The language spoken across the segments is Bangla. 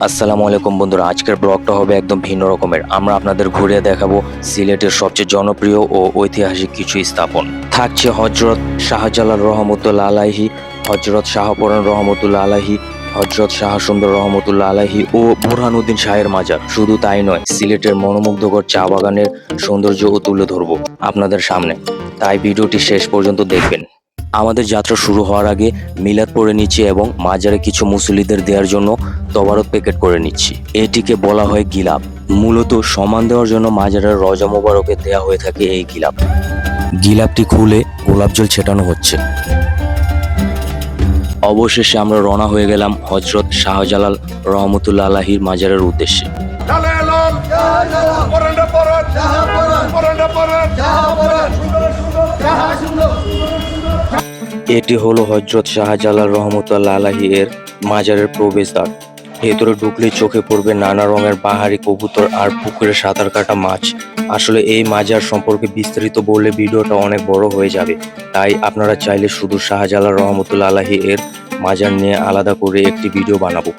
আসসালামু আলাইকুম বন্ধুরা, আজকের ব্লগটা হবে একদম ভিন্ন রকমের। আমরা আপনাদের ঘুরিয়ে দেখাবো সিলেটের সবচেয়ে জনপ্রিয় ও ঐতিহাসিক কিছু স্থাপন। থাকছে হজরত শাহজালাল রহমতুল্লাহ আলাইহি, হজরত শাহপরান রহমতুল্লাহ আলাইহি, হজরত শাহ সুন্দর রহমতুল্লাহ আলাইহি ও বুরহানুদ্দিন শাহের মাজার। শুধু তাই নয়, সিলেটের মনোমুগ্ধকর চা বাগানের সৌন্দর্যও তুলে ধরবো আপনাদের সামনে, তাই ভিডিওটি শেষ পর্যন্ত দেখবেন। আমাদের যাত্রা শুরু হওয়ার আগে মিলাদ পড়ে নিচ্ছি এবং মাজারে কিছু মুসল্লিদের দেওয়ার জন্য তবারক প্যাকেট করে নিচ্ছি। এটিকে বলা হয় গিলাপ। মূলত সম্মান দেওয়ার জন্য মাজারের রজা মোবারকে দেয়া হয়ে থাকে এই গিলাপ। গিলাপটি খুলে গোলাপ জল ছেটানো হচ্ছে। অবশেষে আমরা রওনা হয়ে গেলাম হজরত শাহজালাল রহমতুল্লাহ আলাহির মাজারের উদ্দেশ্যে। এটি হলো হজরত শাহজালাল রহমতুল্লাহ আলাহি এর মাজারের প্রবেশদ্বার। ভেতরে ঢুকলে চোখে পড়বে নানা রঙের বাহারি কবুতর আর পুকুরে সাঁতার কাটা মাছ। আসলে এই মাজার সম্পর্কে বিস্তারিত বললে ভিডিওটা অনেক বড় হয়ে যাবে, তাই আপনারা চাইলে শুধু শাহজালাল রহমতুল্লাহ আলাহি এর মাজার নিয়ে আলাদা করে একটি ভিডিও বানাবো।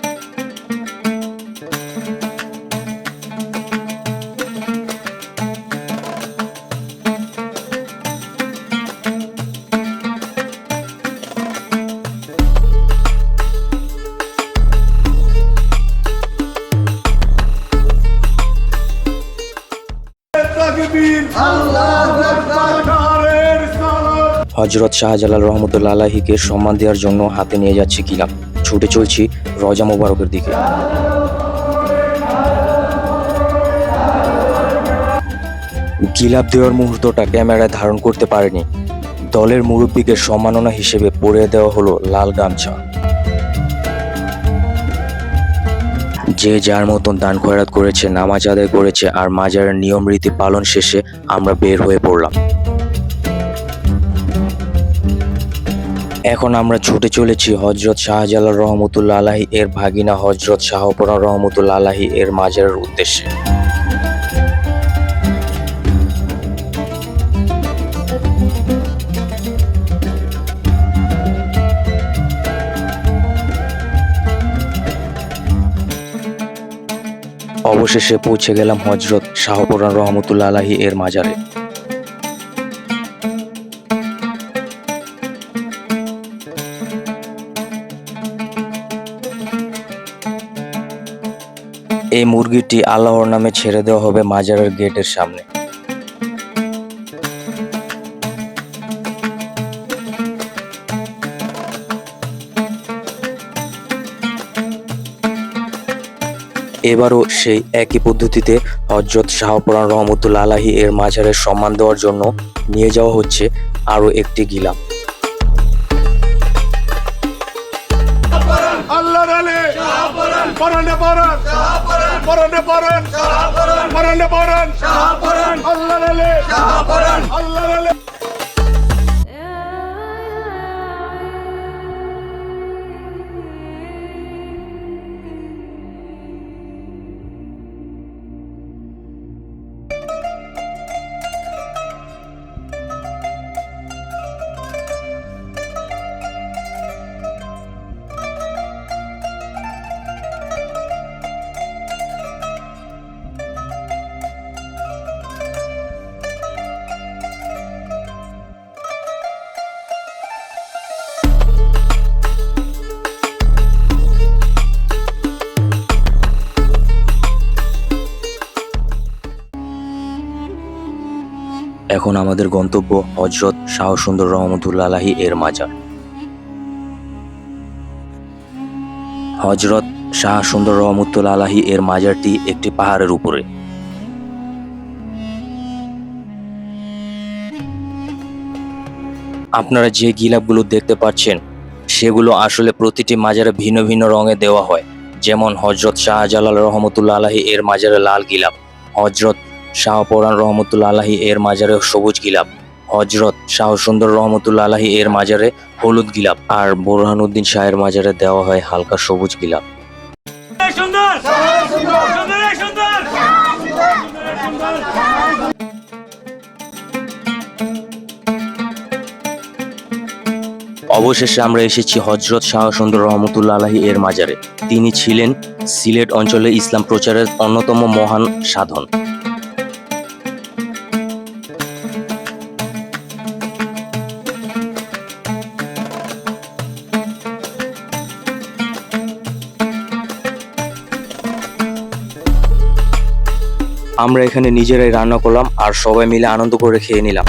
হজরত শাহজালাল রহমতুল্লাহ আলাহিকে সম্মান দেওয়ার জন্য হাতে নিয়ে যাচ্ছি গিলাপ। ছুটে চলছি রজা মোবারকের দিকে। গিলাপ দেওয়ার মুহূর্তটা ক্যামেরায় ধারণ করতে পারেনি। দলের মুরব্বীকে সম্মাননা হিসেবে পরিয়ে দেওয়া হলো লাল গামছা। যে যার মতন দান খয়রাত করেছে, নামাজ আদায় করেছে, আর মাজারের নিয়ম রীতি পালন শেষে আমরা বের হয়ে পড়লাম। এখন আমরা ছুটে চলেছি হজরত শাহজালাল রহমতুল্লাহ আলাহি এর ভাগিনা হজরত শাহপরান রহমতুল্লাহ আলাহি এর মাজারের উদ্দেশ্যে। অবশেষে পৌঁছে গেলাম হজরত শাহপরান রহমতুল্লাহ আলাহি এর মাজারে। এই মুরগিটি আল্লাহর নামে ছেড়ে দেওয়া হবে মাজারের গেটের সামনে। এবারও সেই একই পদ্ধতিতে হজরত শাহপরান রহমতুল্লাহ আলাহি এর মাজারের সম্মান দেওয়ার জন্য নিয়ে যাওয়া হচ্ছে আরো একটি গিলাপ। এখন আমাদের গন্তব্য হজরত শাহ সুন্দর রহমতুল্লাহ আলাহি এর মাজার। হজরত শাহ সুন্দর রহমতুল্লাহ আলাহি এর মাজারটি একটি পাহাড়ের উপরে। আপনারা যে গিলাপগুলো দেখতে পাচ্ছেন সেগুলো আসলে প্রতিটি মাজারে ভিন্ন ভিন্ন রঙে দেওয়া হয়। যেমন হজরত শাহজালাল রহমতুল্লাহ আলাহি এর মাজারে লাল গিলাপ, হজরত শাহপরান রহমতুল্লাহ আলাহি এর মাজারে সবুজ গিলাপ, হজরত শাহ সুন্দর রহমতুল্লাহ আলাহি এর মাজারে হলুদ গিলাপ, আর বুরহানুদ্দিন শাহের মাজারে দেওয়া হয় হালকা সবুজ গিলাপ। অবশেষে আমরা এসেছি হযরত শাহ সুন্দর রহমতুল্লাহ আলাইহি এর মাজারে। তিনি ছিলেন সিলেট অঞ্চলে ইসলাম প্রচারের অন্যতম মহান সাধন। আমরা এখানে নিজেরাই রান্না করলাম আর সবাই মিলে আনন্দ করে খেয়ে নিলাম।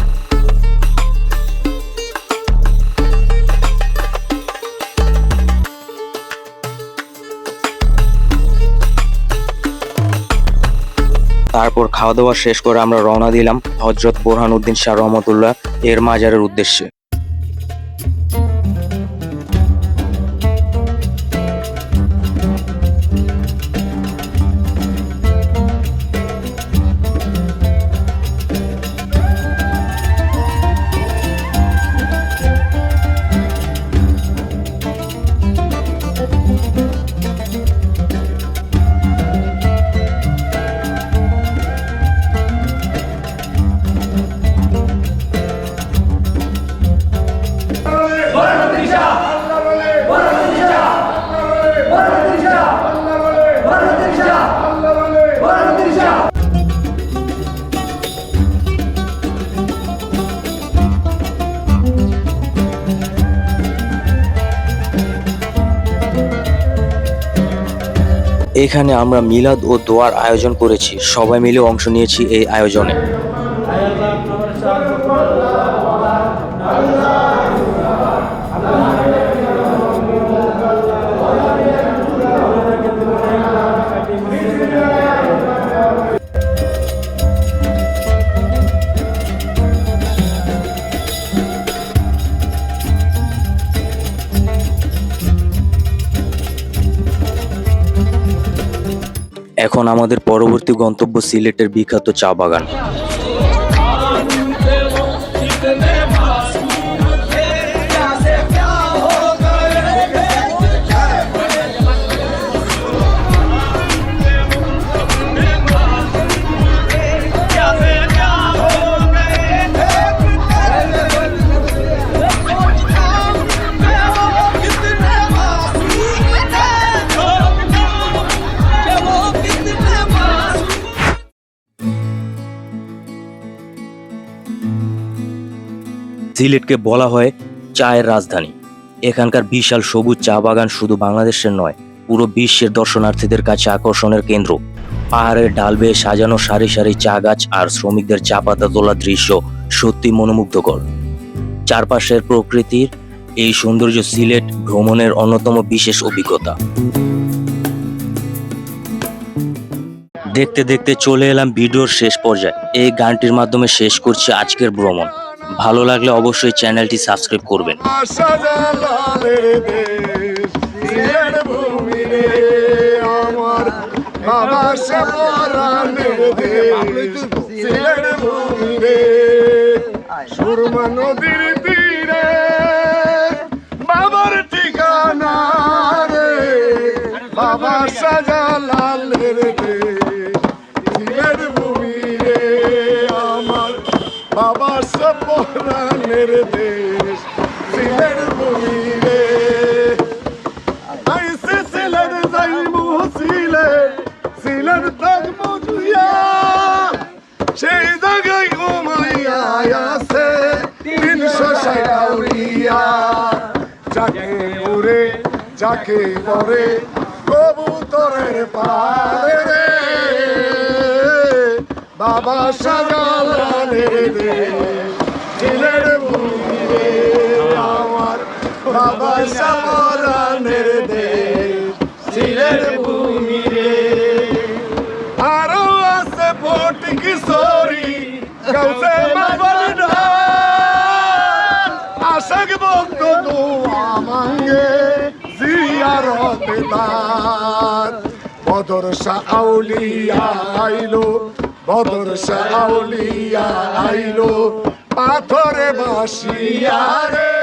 তারপর খাওয়া দাওয়া শেষ করে আমরা রওনা দিলাম হযরত বোরহানউদ্দিন শাহ রহমতুল্লাহ এর মাজারের উদ্দেশ্যে। এখানে আমরা মিলাদ ও দোয়ার আয়োজন করেছি, সবাই মিলে অংশ নিয়েছি এই আয়োজনে। এখন আমাদের পরবর্তী গন্তব্য সিলেটের বিখ্যাত চা বাগান। সিলেটকে বলা হয় চায়ের রাজধানী। এখানকার বিশাল সবুজ চা বাগান শুধু বাংলাদেশের নয়, পুরো বিশ্বের দর্শনার্থীদের কাছে আকর্ষণের কেন্দ্র। পাহাড়ের ঢাল বেয়ে সাজানো সারি সারি চা গাছ আর শ্রমিকদের চা পাতা তোলা দৃশ্য সত্যি মনোমুগ্ধকর। চারপাশের প্রকৃতির এই সৌন্দর্য সিলেট ভ্রমণের অন্যতম বিশেষ অভিজ্ঞতা। দেখতে দেখতে চলে এলাম ভিডিওর শেষ পর্যায়ে। এই গানটির মাধ্যমে শেষ করছি আজকের ভ্রমণ। ভালো লাগলে অবশ্যই চ্যানেলটি সাবস্ক্রাইব করবেন। সুরমা নদীর তীরে বাবার ঠিকানা রে, বাবা শাহজালালের সিলেট ভূমি রে আমার, বাবা সপরানের দেশ সিলেট ভূমি রে। আইসে সিলেট যাইমু সিলেট, সিলেট থাকবো জুইয়া, সেই জায়গায় ঘুমাইয়া আছে 360 আউলিয়া। যাকে উড়ে যাকে পরে কবুতরের পারে রে, বাবা শাহজালালের দেশ সিলেট ভূমি রে আমার, বাবা শাহজালালের দেশ সিলেট ভূমি রে। আরো আছে ফটিক সরি গাউসে মাবার ঢাল, আশাক ভক্ত দোয়া মাঙ্গে জিয়ারত তার। বদর শাহ আউলিয়া আইলো, বদর শাহ আউলিয়া আইলো পাথরে বাসিয়া রে।